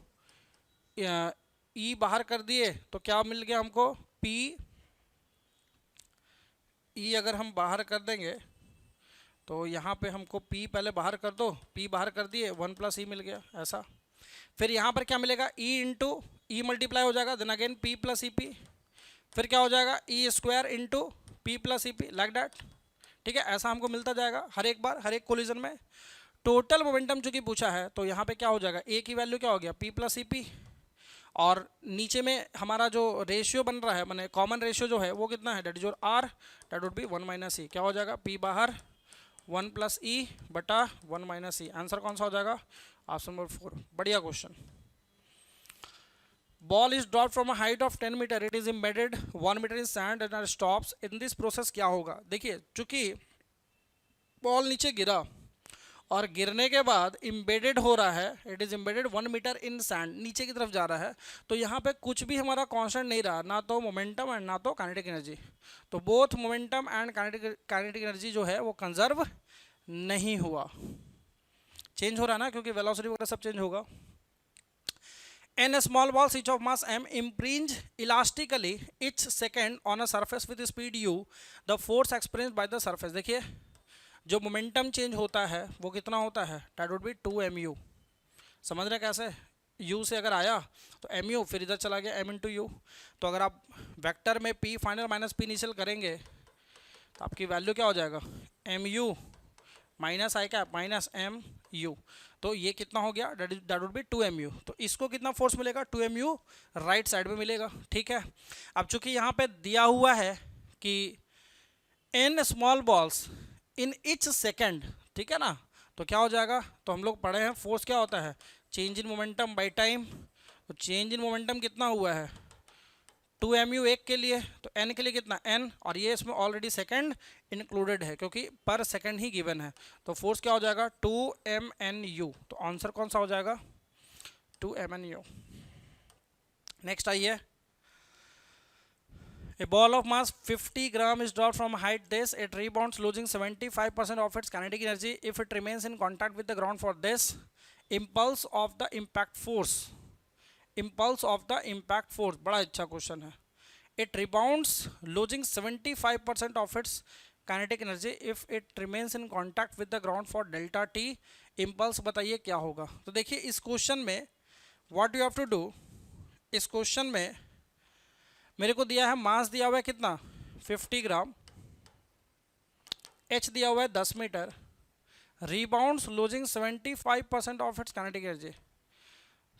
Speaker 1: ई बाहर कर दिए तो क्या मिल गया हमको, पी, ई अगर हम बाहर कर देंगे तो यहाँ पे हमको p पहले बाहर कर दो, p बाहर कर दिए, 1 प्लस ई मिल गया ऐसा। फिर यहाँ पर क्या मिलेगा, e इंटू ई मल्टीप्लाई हो जाएगा, then again p plus E P, फिर क्या हो जाएगा e square into P plus E P, like that, ठीक है। ऐसा हमको मिलता जाएगा हर एक बार, हर एक कोलिजन में। टोटल मोमेंटम चूंकि पूछा है तो यहाँ पे क्या हो जाएगा, a की वैल्यू क्या हो गया, p प्लस ई पी, और नीचे में हमारा जो रेशियो बन रहा है, माने कॉमन रेशियो जो है वो कितना है, that is your R, that would be 1 minus E, क्या हो जाएगा, p बाहर 1 प्लस ई बटा 1 माइनस ई। आंसर कौन सा हो जाएगा, ऑप्शन नंबर 4। बढ़िया question. Ball is drop from a height of 10 metre, it is embedded 1 metre in sand and stops in this process, क्या होगा। देखिए चूंकि बॉल नीचे गिरा और गिरने के बाद इम्बेडेड हो रहा है, it is embedded 1 metre in sand, नीचे की तरफ जा रहा है, तो यहाँ पे कुछ भी हमारा कांस्टेंट नहीं रहा, ना तो मोमेंटम एंड ना तो काइनेटिक एनर्जी। तो both momentum and kinetic energy जो है वो कंजर्व नहीं हुआ, चेंज हो रहा है ना, क्योंकि वेलोसिटी वगैरह सब चेंज होगा। An small ball each of mass m impinge elastically each second on a surface with speed u, the force experienced by the surface। देखिए जो मोमेंटम चेंज होता है वो कितना होता है, डेट वुड बी 2mu। समझ रहे कैसे, u से अगर आया तो mu, फिर इधर चला गया m इंटू यू। तो अगर आप वेक्टर में p final minus p initial करेंगे तो आपकी वैल्यू क्या हो जाएगा, mu minus I cap minus M U. तो ये कितना हो गया, दैट वुड बी 2mu। तो इसको कितना फोर्स मिलेगा, 2mu राइट साइड में मिलेगा, ठीक है। अब चूंकि यहाँ पे दिया हुआ है कि n small balls in each second, ठीक है ना, तो क्या हो जाएगा, तो हम लोग पढ़े हैं फोर्स क्या होता है, change in momentum by time. तो चेंज इन मोमेंटम कितना हुआ है, 2mu एक के लिए, तो n के लिए कितना n, और ये इसमें ऑलरेडी सेकंड इंक्लूडेड है क्योंकि पर सेकंड ही गिवन है। तो फोर्स क्या हो जाएगा, 2mnu। तो आंसर कौन सा हो जाएगा, 2mnu। नेक्स्ट आइए, A ball of mass 50 gram is dropped from height this, it rebounds losing 75% of its kinetic energy if it remains in contact with the ground for this impulse of the impact force, impulse of the impact force। बड़ा अच्छा question है। It rebounds losing 75% of its kinetic energy if it remains in contact with the ground for delta t impulse, बताइए क्या होगा। तो देखिए इस question में what you have to do, इस क्वेश्चन में मेरे को दिया है मास दिया हुआ है कितना 50 ग्राम, h दिया हुआ है 10 metre, rebounds losing 75% of its kinetic energy.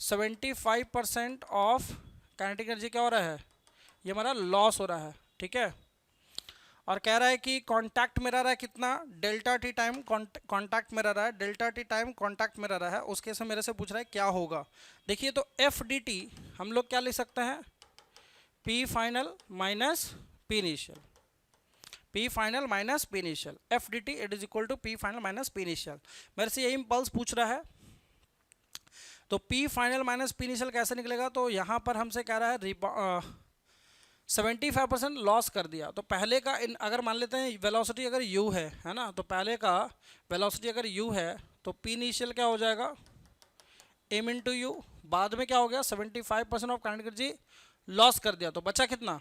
Speaker 1: 75% of kinetic energy क्या हो रहा है, ये हमारा लॉस हो रहा है, ठीक है। और कह रहा है कि कांटेक्ट में रह रहा है कितना, डेल्टा टी टाइम कांटेक्ट में रह रहा है, डेल्टा टी टाइम कांटेक्ट में रह रहा है, उसके से मेरे से पूछ रहा है क्या होगा। देखिए तो एफ डी टी हम लोग क्या लिख सकते हैं, P final minus P initial, P final minus P initial, F D T it is equal to P final minus P initial. मेरे से यही इम्पल्स पूछ रहा है, तो P final minus P initial कैसे निकलेगा, तो यहाँ पर हमसे कह रहा है 75% लॉस कर दिया। तो पहले का अगर मान लेते हैं वेलोसिटी अगर u है ना, तो पहले का वेलोसिटी अगर u है तो P इनिशियल क्या हो जाएगा, m इंटू यू, बाद में क्या हो गया 75% ऑफ काइनेटिक एनर्जी लॉस कर दिया, तो बचा कितना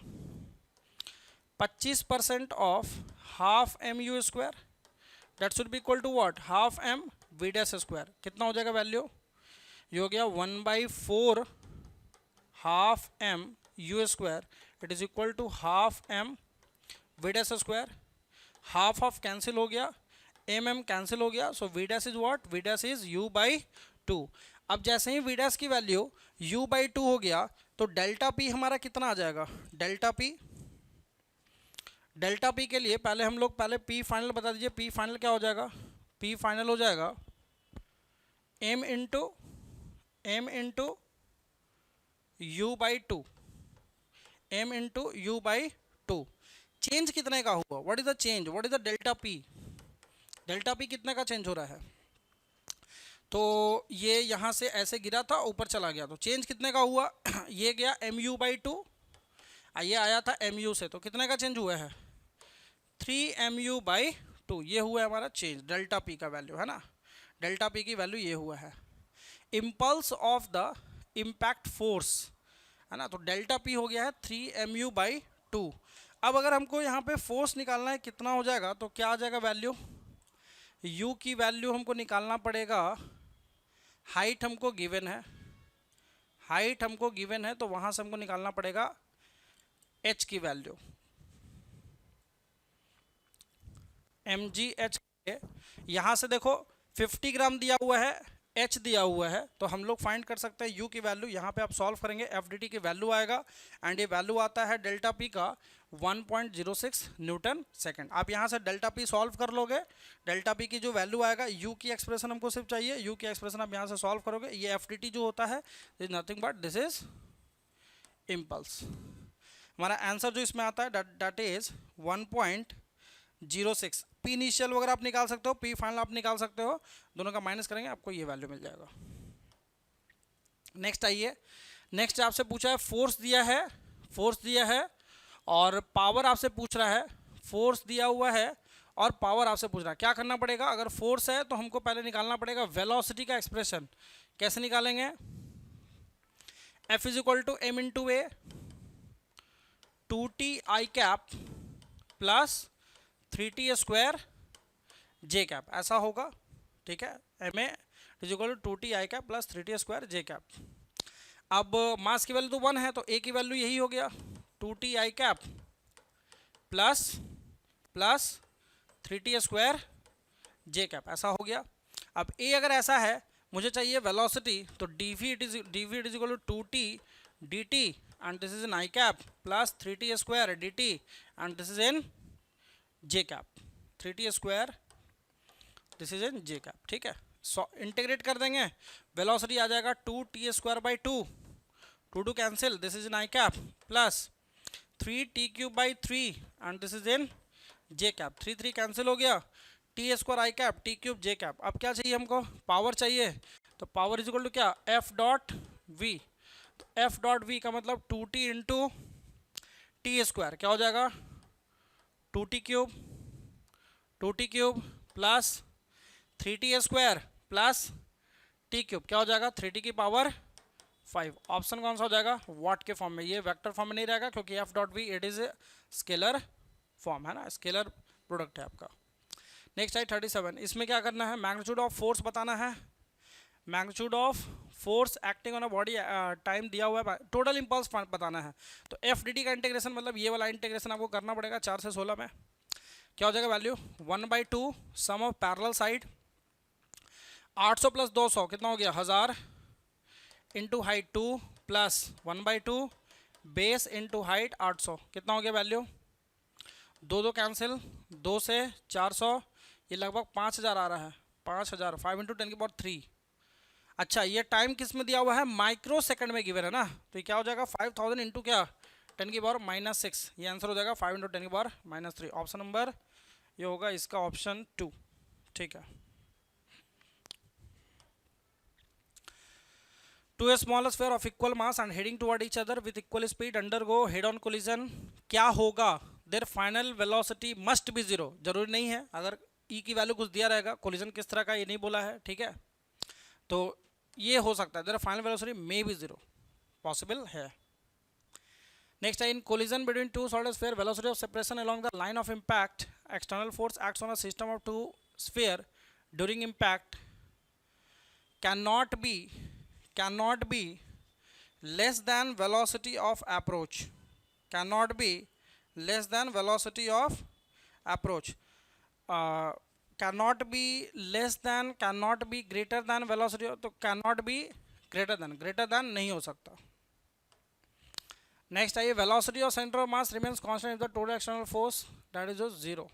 Speaker 1: 25% of half M U square, that should be equal to what, half M V dash square. कितना हो जाएगा वैल्यू, ये हो गया 1/4 half M U square it is equal to half M V dash square, half of cancel हो गया, M M cancel हो गया, so V dash is what, V dash is U by two. अब जैसे ही वी डैश की value you by to हो गया तो डेल्टा पी हमारा कितना आ जाएगा, डेल्टा पी के लिए पहले हम लोग पहले पी फाइनल बता दीजिए, पी फाइनल क्या हो जाएगा, पी फाइनल हो जाएगा M into U by two, M into U by two. Change कितने का हुआ, what is the change, what is the delta P कितने का चेंज हो रहा है, तो ये यहाँ से ऐसे गिरा था ऊपर चला गया, तो चेंज कितने का हुआ ये गया एम यू बाई टू, ये आया था एम यू से, तो कितने का चेंज हुआ है 3mu बाई टू, ये हुआ है हमारा चेंज, डेल्टा पी का वैल्यू है ना, डेल्टा पी की वैल्यू ये हुआ है। Impulse of the impact force है ना, तो डेल्टा पी हो गया है 3mu बाई टू। अब अगर हमको यहाँ पे फोर्स निकालना है कितना हो जाएगा, तो क्या आ जाएगा वैल्यू, u की वैल्यू हमको निकालना पड़ेगा, हाइट हमको गिवन है, तो वहाँ से हमको निकालना पड़ेगा h की वैल्यू, mgh। यहाँ से देखो 50 ग्राम दिया हुआ है, h दिया हुआ है, तो हम लोग फाइंड कर सकते हैं u की वैल्यू, यहाँ पे आप सॉल्व करेंगे fdt की वैल्यू आएगा, एंड ये वैल्यू आता है डेल्टा p का 1.06 न्यूटन सेकंड। आप यहाँ से डेल्टा p सॉल्व कर लोगे, डेल्टा p की जो वैल्यू आएगा, u की एक्सप्रेशन हमको सिर्फ चाहिए, u की एक्सप्रेशन आप यहाँ से सॉल्व करोगे, ये fdt जो होता है is nothing but this is impulse. हमारा आंसर जो इसमें आता है दैट इज 1.06। पी इनिशियल वगैरह आप निकाल सकते हो, पी फाइनल आप निकाल सकते हो, दोनों का माइनस करेंगे आपको ये वैल्यू मिल जाएगा। नेक्स्ट आइए, नेक्स्ट आपसे पूछा है फोर्स दिया है और पावर आपसे पूछ रहा है, फोर्स दिया हुआ है और पावर आपसे पूछ रहा है। क्या करना पड़ेगा, अगर फोर्स है तो हमको पहले निकालना पड़ेगा वेलोसिटी का एक्सप्रेशन। कैसे निकालेंगे, F is equal to M into A 2t I cap plus 3t square J cap, ऐसा होगा, ठीक है, M A is equal to 2t I cap plus 3t square J cap. अब मास की value तो 1 है, तो ए की वैल्यू यही हो गया 2t I cap plus 3t square J cap, ऐसा हो गया। अब ए अगर ऐसा है, मुझे चाहिए वेलोसिटी, तो dv it is equal to 2t dt and this is in I cap plus 3t square dt and this is in J cap, 3t square this is in J cap, ठीक है। Integrate कर देंगे, velocity आ जाएगा 2t square by 2 cancel, this is in I cap plus 3t cube by 3 and this is in J cap, 3 cancel हो गया, T square I cap T cube J cap. अब क्या चाहिए हमको, पावर चाहिए, तो पावर इज इक्वल टू क्या, F dot we, तो एफ डॉट वी का मतलब 2t इंटू टी स्क्वायर, क्या हो जाएगा 2t cube plus 3t square plus T cube, क्या हो जाएगा 3t की पावर 5। ऑप्शन कौन सा हो जाएगा, वाट के फॉर्म में, ये वेक्टर फॉर्म में नहीं रहेगा क्योंकि F dot V it is scalar form है ना, स्केलर प्रोडक्ट है आपका। नेक्स्ट आई 37, इसमें क्या करना है, मैग्नीट्यूड ऑफ फोर्स बताना है, magnitude of force acting on a body time दिया हुआ है, टोटल इम्पल्स बताना है। तो एफ डी टी का इंटीग्रेशन मतलब ये वाला इंटीग्रेशन आपको करना पड़ेगा 4 से 16 में, क्या हो जाएगा value 1/2 sum of parallel side 800 plus 200 कितना हो गया 1000 into height 2 plus 1/2 base into height 800 कितना हो गया वैल्यू, 2 कैंसिल, 2 से 400, ये लगभग 5000 आ रहा है, 5000 5 इंटू 10 की पावर 3। अच्छा ये टाइम किस में दिया हुआ है, माइक्रो सेकंड में गिवन है ना, तो ये क्या हो जाएगा 5000 इंटू क्या 10 की पावर -6, ये आंसर हो जाएगा 5 इंटू 10 की पावर -3। ऑप्शन नंबर ये होगा इसका ऑप्शन 2, ठीक है। Two small sphere of equal mass and heading toward each other with equal speed undergo head on collision, क्या होगा, their final velocity must be 0, जरूरी नहीं है, अगर ई की वैल्यू कुछ दिया रहेगा, कोलिजन किस तरह का ये नहीं बोला है, ठीक है, तो ये हो सकता है, their final velocity may be 0, possible है। नेक्स्ट है in collision between two solid sphere velocity of separation along the line of impact external force acts on a system of two sphere during impact cannot be less than velocity of approach, can not be less than velocity of approach, can not be less than, can not be greater than velocity, तो can not be greater then नहीं हो सकता। Next आइए, velocity of centre of mass remains constant if the total external force that is 0।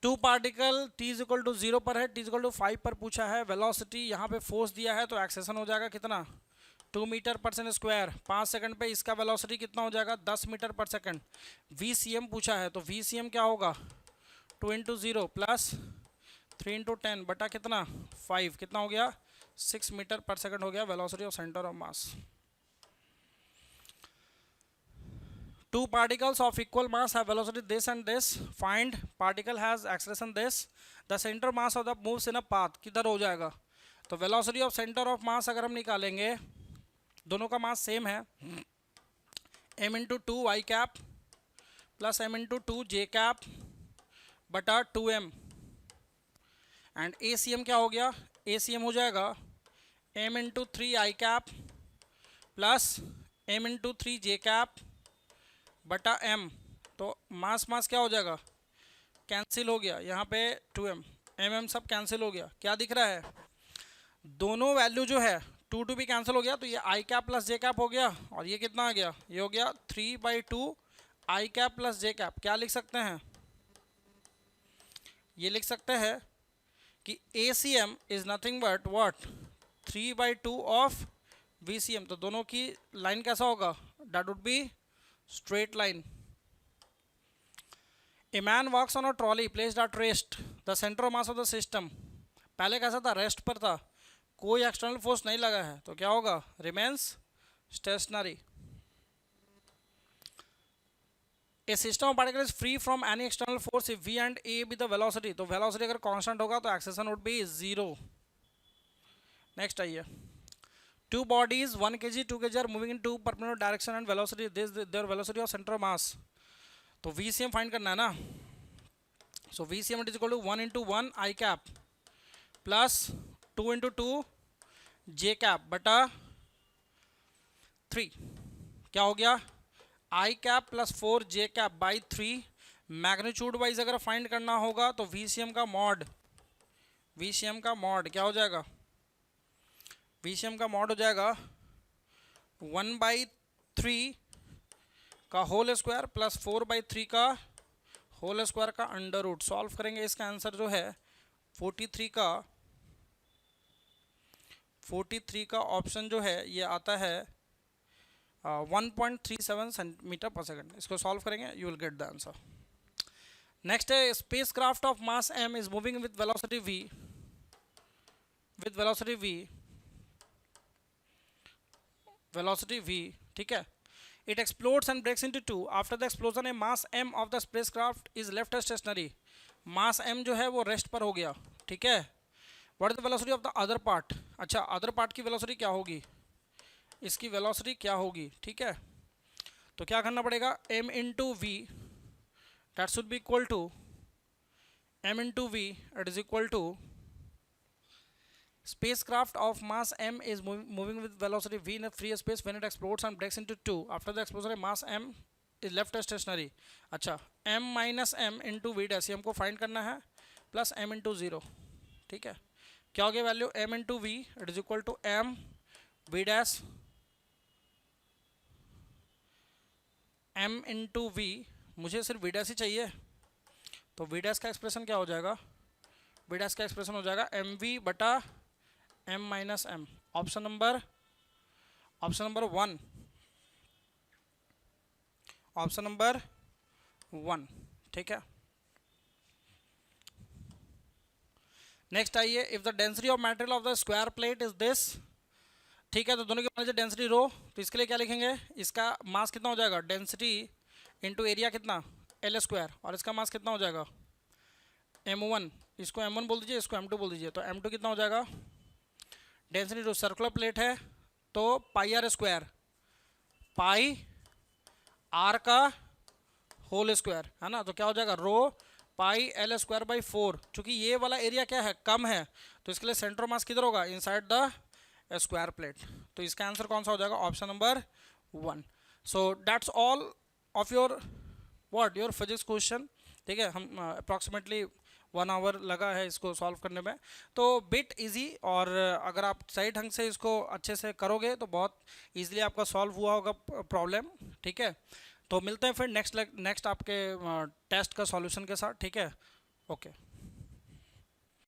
Speaker 1: Two particle t is equal to 0 पर है, t is equal to 5 पर पूछा है, वेलोसिटी यहाँ पे फोर्स दिया है तो एक्सेशन हो जाएगा कितना 2 मीटर पर सेकंड स्क्वायर, 5 सेकंड पे इसका वेलोसिटी कितना हो जाएगा 10 मीटर पर सेकंड। VCM पूछा है तो VCM क्या होगा 2 इंटू 0 प्लस 3 इंटू 10 बटा कितना 5, कितना हो गया 6 मीटर पर सेकंड हो गया velocity of centre of mass. Two particles of equal mass have velocity this and this. Find particle has acceleration this. The center mass of the moves in a path. किधर हो जाएगा, तो velocity of center of mass अगर हम निकालेंगे, दोनों का mass same है, m into 2 y cap plus m into 2 j cap बटा 2m, एंड ACM क्या हो गया, ACM हो जाएगा m into 3 i cap plus m into 3 j cap बटा m। तो मास मास क्या हो जाएगा कैंसिल हो गया, यहाँ पे 2m mm सब कैंसिल हो गया। क्या दिख रहा है, दोनों वैल्यू जो है 2 भी कैंसिल हो गया, तो ये i cap plus j cap हो गया, और ये कितना आ गया, ये हो गया 3/2 i cap plus j cap. क्या लिख सकते हैं, ये लिख सकते हैं कि ACM is nothing but what 3/2 of VCM। तो दोनों की लाइन कैसा होगा, that would B straight line. A man walks on a trolley placed at rest. The center of mass of the system. पहले कैसा था, रेस्ट पर था, कोई एक्सटर्नल फोर्स नहीं लगा है, तो क्या होगा remains stationary. A system of particles is free from any external force if V and A be the velocity. तो velocity अगर constant होगा तो acceleration would be 0. Next आइए, two bodies 1 kg 2 kg are moving in two perpendicular direction and velocity this their velocity of center of mass। तो VCM find करना है ना, so VCM is equal to 1 into 1 i cap plus 2 into 2 j cap बटा 3, क्या हो गया i cap plus 4 j cap by 3। Magnitude wise अगर find करना होगा तो VCM का मॉड क्या हो जाएगा, VCM का मॉड हो जाएगा 1/3 का होल स्क्वायर प्लस 4/3 का होल स्क्वायर का अंडर रूट। सॉल्व करेंगे, इसका आंसर जो है 43 का ऑप्शन जो है ये आता है 1.37 सेंटीमीटर पर सेकंड। इसको सॉल्व करेंगे, you will get the answer. Next है, spacecraft of mass m is moving with velocity v, ठीक है। It explodes and breaks into two. After the explosion, a mass m of the spacecraft is left stationary. Mass m जो है वो rest पर हो गया, ठीक है। What is the velocity of the other part? अच्छा, अदर पार्ट की वेलोसिटी क्या होगी, इसकी वेलोसिटी क्या होगी, ठीक है। तो क्या करना पड़ेगा, m into V that should be equal to m into v, it is equal to spacecraft of mass m is moving with velocity v in a free space when it explodes and breaks into two. After the explosion, mass m is left stationary. अच्छा, m minus m into v dash हमको find करना है, plus m into 0, ठीक है। क्या हो गया value, m into v it is equal to m v dash m into v, मुझे सिर्फ v dash ही चाहिए, तो v dash का एक्सप्रेशन क्या हो जाएगा, v dash का एक्सप्रेशन हो जाएगा mv बटा m minus m। Option number 1, ठीक है। नेक्स्ट आइए, if the density of material of the square plate is this, ठीक है। तो दोनों की डेंसिटी रो, तो इसके लिए क्या लिखेंगे, इसका मास कितना हो जाएगा, डेंसिटी इंटू एरिया कितना l स्क्वायर, और इसका मास कितना हो जाएगा m1, इसको m1 बोल दीजिए, इसको m2 बोल दीजिए, तो m2 कितना हो जाएगा, डेंसिटी रो सर्कुलर प्लेट है तो पाई आर स्क्वायर, पाई आर का होल स्क्वायर है ना, तो क्या हो जाएगा रो पाई l स्क्वायर बाई 4। चूंकि ये वाला एरिया क्या है, कम है, तो इसके लिए सेंटर मास किधर होगा, inside the A square plate. तो इसका आंसर कौन सा हो जाएगा? Option number 1। So that's all of your what your physics question. ठीक है, हम अप्रॉक्सीमेटली 1 आवर लगा है इसको सॉल्व करने में, तो बिट इजी। और अगर आप सही ढंग से इसको अच्छे से करोगे तो बहुत इजीली आपका सॉल्व हुआ होगा प्रॉब्लम। ठीक है, तो मिलते हैं फिर नेक्स्ट आपके टेस्ट का सॉल्यूशन के साथ। ठीक है, ओके।